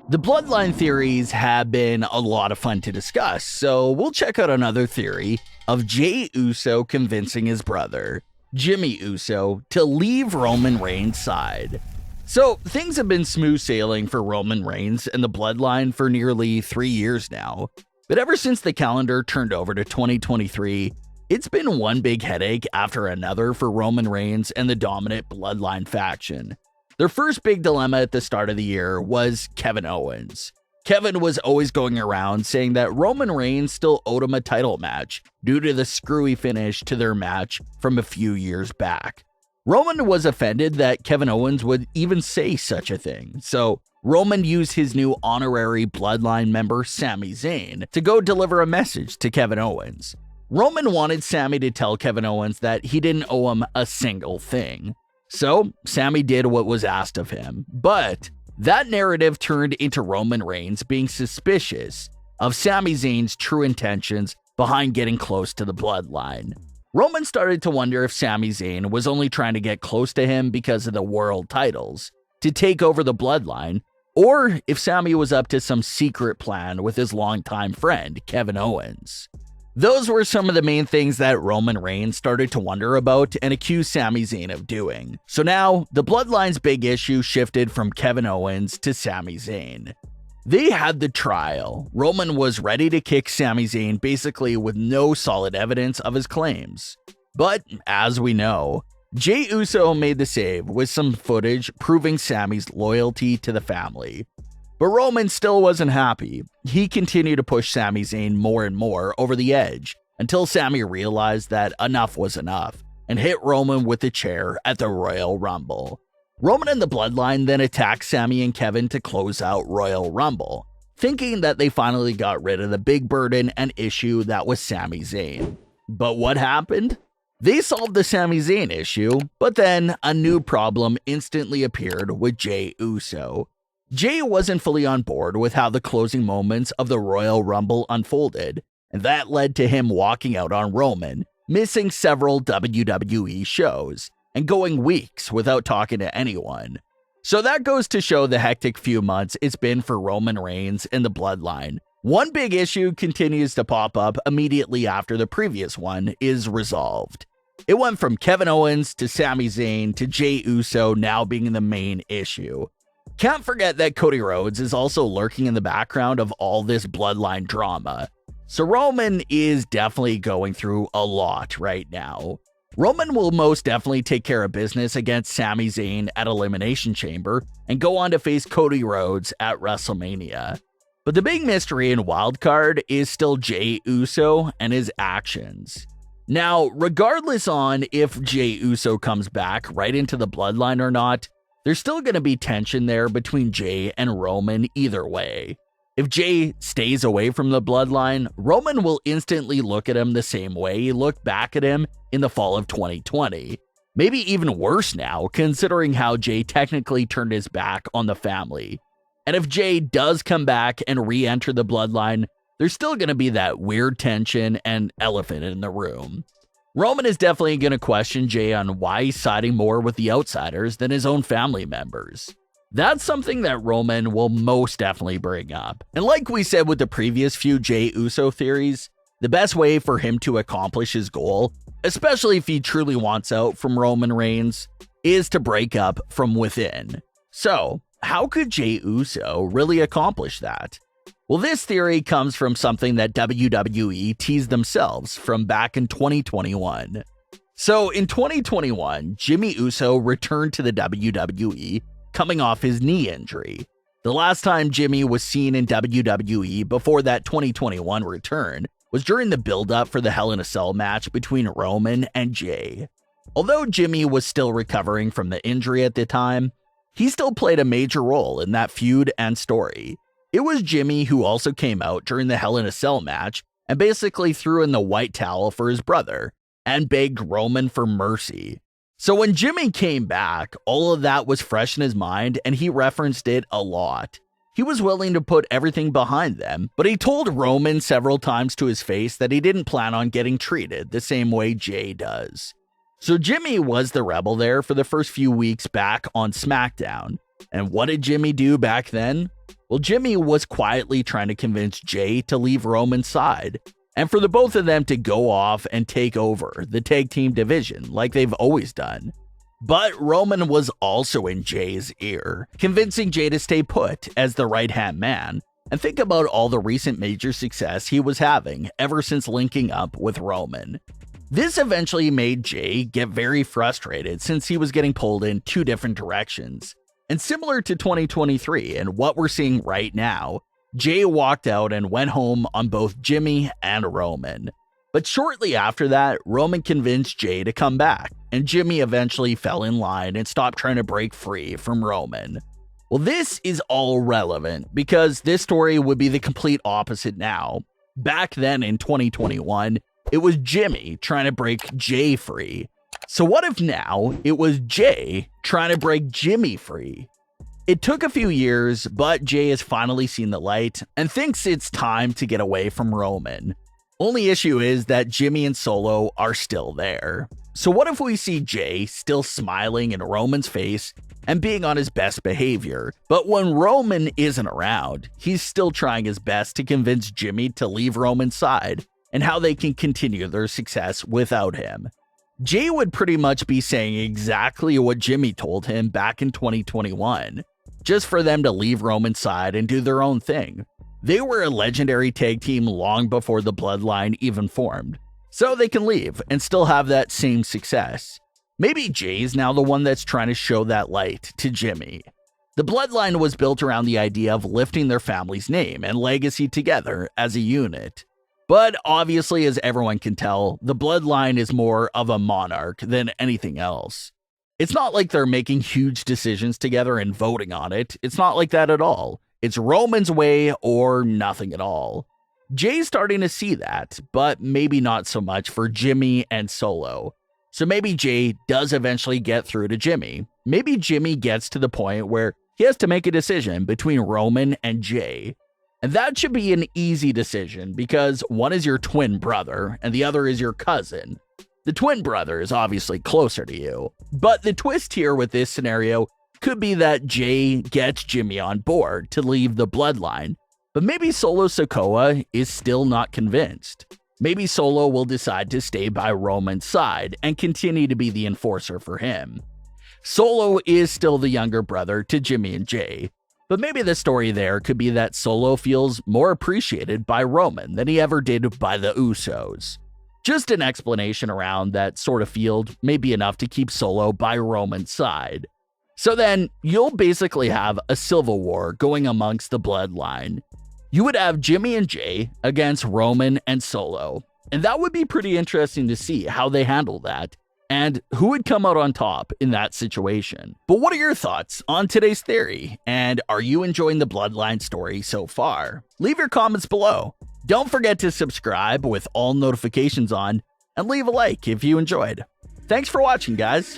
The Bloodline theories have been a lot of fun to discuss, so we'll check out another theory of Jey Uso convincing his brother, Jimmy Uso, to leave Roman Reigns' side. So, things have been smooth sailing for Roman Reigns and the Bloodline for nearly 3 years now. But ever since the calendar turned over to 2023, it's been one big headache after another for Roman Reigns and the dominant Bloodline faction. Their first big dilemma at the start of the year was Kevin Owens. Kevin was always going around saying that Roman Reigns still owed him a title match due to the screwy finish to their match from a few years back. Roman was offended that Kevin Owens would even say such a thing, so Roman used his new honorary Bloodline member Sami Zayn to go deliver a message to Kevin Owens. Roman wanted Sami to tell Kevin Owens that he didn't owe him a single thing. So, Sami did what was asked of him, but that narrative turned into Roman Reigns being suspicious of Sami Zayn's true intentions behind getting close to the Bloodline. Roman started to wonder if Sami Zayn was only trying to get close to him because of the world titles, to take over the Bloodline, or if Sami was up to some secret plan with his longtime friend, Kevin Owens. Those were some of the main things that Roman Reigns started to wonder about and accuse Sami Zayn of doing. So now, the Bloodline's big issue shifted from Kevin Owens to Sami Zayn. They had the trial. Roman was ready to kick Sami Zayn basically with no solid evidence of his claims. But, as we know, Jey Uso made the save with some footage proving Sami's loyalty to the family. But Roman still wasn't happy. He continued to push Sami Zayn more and more over the edge until Sami realized that enough was enough and hit Roman with a chair at the Royal Rumble. Roman and the Bloodline then attacked Sami and Kevin to close out Royal Rumble, thinking that they finally got rid of the big burden and issue that was Sami Zayn. But what happened? They solved the Sami Zayn issue, but then a new problem instantly appeared with Jey Uso. Jey wasn't fully on board with how the closing moments of the Royal Rumble unfolded, and that led to him walking out on Roman, missing several WWE shows, and going weeks without talking to anyone. So that goes to show the hectic few months it's been for Roman Reigns and the Bloodline. One big issue continues to pop up immediately after the previous one is resolved. It went from Kevin Owens to Sami Zayn to Jey Uso now being the main issue. Can't forget that Cody Rhodes is also lurking in the background of all this Bloodline drama. So Roman is definitely going through a lot right now. Roman will most definitely take care of business against Sami Zayn at Elimination Chamber and go on to face Cody Rhodes at WrestleMania. But the big mystery and wildcard is still Jey Uso and his actions. Now, regardless on if Jey Uso comes back right into the Bloodline or not, there's still going to be tension there between Jey and Roman either way. If Jey stays away from the Bloodline, Roman will instantly look at him the same way he looked back at him in the fall of 2020. Maybe even worse now, considering how Jey technically turned his back on the family. And if Jey does come back and re-enter the Bloodline, there's still going to be that weird tension and elephant in the room. Roman is definitely going to question Jey on why he's siding more with the outsiders than his own family members. That's something that Roman will most definitely bring up. And like we said with the previous few Jey Uso theories, the best way for him to accomplish his goal, especially if he truly wants out from Roman Reigns, is to break up from within. So, how could Jey Uso really accomplish that? Well, this theory comes from something that WWE teased themselves from back in 2021. So, in 2021, Jimmy Uso returned to the WWE coming off his knee injury. The last time Jimmy was seen in WWE before that 2021 return was during the build-up for the Hell in a Cell match between Roman and Jey. Although Jimmy was still recovering from the injury at the time, he still played a major role in that feud and story. It was Jimmy who also came out during the Hell in a Cell match and basically threw in the white towel for his brother and begged Roman for mercy. So when Jimmy came back, all of that was fresh in his mind and he referenced it a lot. he was willing to put everything behind them, but he told Roman several times to his face that he didn't plan on getting treated the same way Jey does. So Jimmy was the rebel there for the first few weeks back on SmackDown. And what did Jimmy do back then? Well, Jimmy was quietly trying to convince Jey to leave Roman's side, and for the both of them to go off and take over the tag team division like they've always done. But Roman was also in Jey's ear, convincing Jey to stay put as the right-hand man. And think about all the recent major success he was having ever since linking up with Roman. This eventually made Jey get very frustrated since he was getting pulled in two different directions. And similar to 2023 and what we're seeing right now, Jey walked out and went home on both Jimmy and Roman. But shortly after that, Roman convinced Jey to come back, and Jimmy eventually fell in line and stopped trying to break free from Roman. Well, this is all relevant because this story would be the complete opposite now. Back then in 2021, it was Jimmy trying to break Jey free. So what if now it was Jey trying to break Jimmy free? It took a few years, but Jey has finally seen the light and thinks it's time to get away from Roman. Only issue is that Jimmy and Solo are still there. So what if we see Jey still smiling in Roman's face and being on his best behavior, but when Roman isn't around, he's still trying his best to convince Jimmy to leave Roman's side and how they can continue their success without him. Jey would pretty much be saying exactly what Jimmy told him back in 2021, just for them to leave Roman's side and do their own thing. They were a legendary tag team long before the Bloodline even formed, so they can leave and still have that same success. Maybe Jey's now the one that's trying to show that light to Jimmy. The Bloodline was built around the idea of lifting their family's name and legacy together as a unit. But obviously, as everyone can tell, the Bloodline is more of a monarch than anything else. It's not like they're making huge decisions together and voting on it. It's not like that at all. It's Roman's way or nothing at all. Jey's starting to see that, but maybe not so much for Jimmy and Solo. So maybe Jey does eventually get through to Jimmy. Maybe Jimmy gets to the point where he has to make a decision between Roman and Jey. And that should be an easy decision because one is your twin brother and the other is your cousin. The twin brother is obviously closer to you. But the twist here with this scenario could be that Jey gets Jimmy on board to leave the Bloodline, but maybe Solo Sikoa is still not convinced. Maybe Solo will decide to stay by Roman's side and continue to be the enforcer for him. Solo is still the younger brother to Jimmy and Jey, but maybe the story there could be that Solo feels more appreciated by Roman than he ever did by the Usos. Just an explanation around that sort of field may be enough to keep Solo by Roman's side. So then, you'll basically have a civil war going amongst the Bloodline. You would have Jimmy and Jey against Roman and Solo, and that would be pretty interesting to see how they handle that, and who would come out on top in that situation. But what are your thoughts on today's theory, and are you enjoying the Bloodline story so far? Leave your comments below. Don't forget to subscribe with all notifications on, and leave a like if you enjoyed. Thanks for watching, guys.